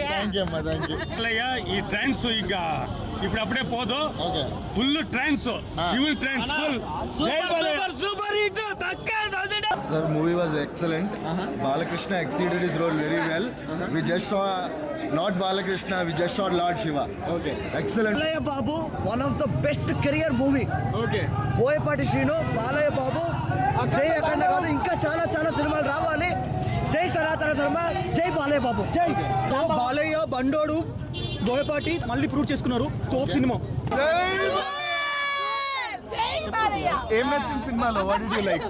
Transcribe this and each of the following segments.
Thank you అమ్మా, thank you. ఈ trains ఇక ఇప్పుడు అప్పుడే పోదు, full trains, civil trains full. Super hit. Sir, movie was excellent. Balakrishna exceeded his role very well. We just saw not Balakrishna, we just saw Lord Shiva. Okay, excellent. Balayya Babu one of the best career movie. Okay, Boyapati Srinu, Balayya Babu, Jai Akhanda కాదు, ఇంకా చాలా చాలా సినిమాలు రావాలి. జై సనాతన ధర్మ, జై బాలయ్య బాబు, జై. బాలయ్య, బండోడు, బోయపాటి మళ్ళీ ప్రూవ్ చేసుకున్నారు. తోప్ సినిమా. ఏం నచ్చింది సినిమాలో? What did you like?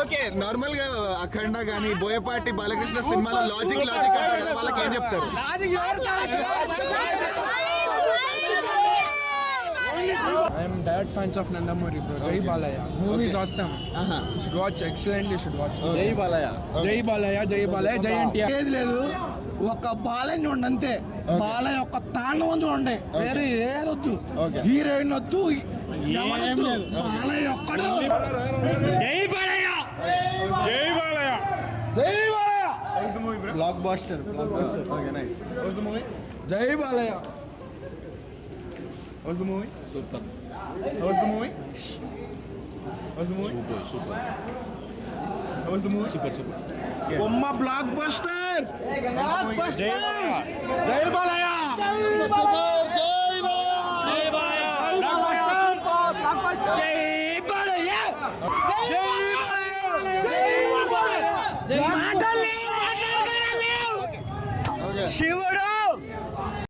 Okay, normal గా అఖండ గానీ బోయపాటి బాలకృష్ణ సినిమాలో లాజిక్ అంటారు కదా, వాళ్ళకి ఏం చెప్తారు? I am direct fans of Nandamuri, bro. Jai Balaya. Movie is awesome. You should watch. Excellent. You should watch. Jai Balaya. Jai Balaya. Jai Balaya. Jai NTR. ఏది లేదు, ఒక బాలయ్య చూడండి అంతే. బాలయ్య ఒక తాండవం చూడండి, వేరే ఏదొద్దు. హీరోయిన్ వద్దు, ఎవరొద్దు, బాలయ్య ఒక్కడు. జై బాలయ్య, జై బాలయ్య, జై Balayya. How's the movie, bro? Blockbuster. Okay, nice. How's the movie? Jai Balaya. How's the movie? Super. How's the movie? How's the movie? Super. How's the movie? Super. బొమ్మ బ్లాక్ బస్టర్. జై బాలయ్య, జై బాలయ్య. జై బాలయ్య, Okay. శివుడు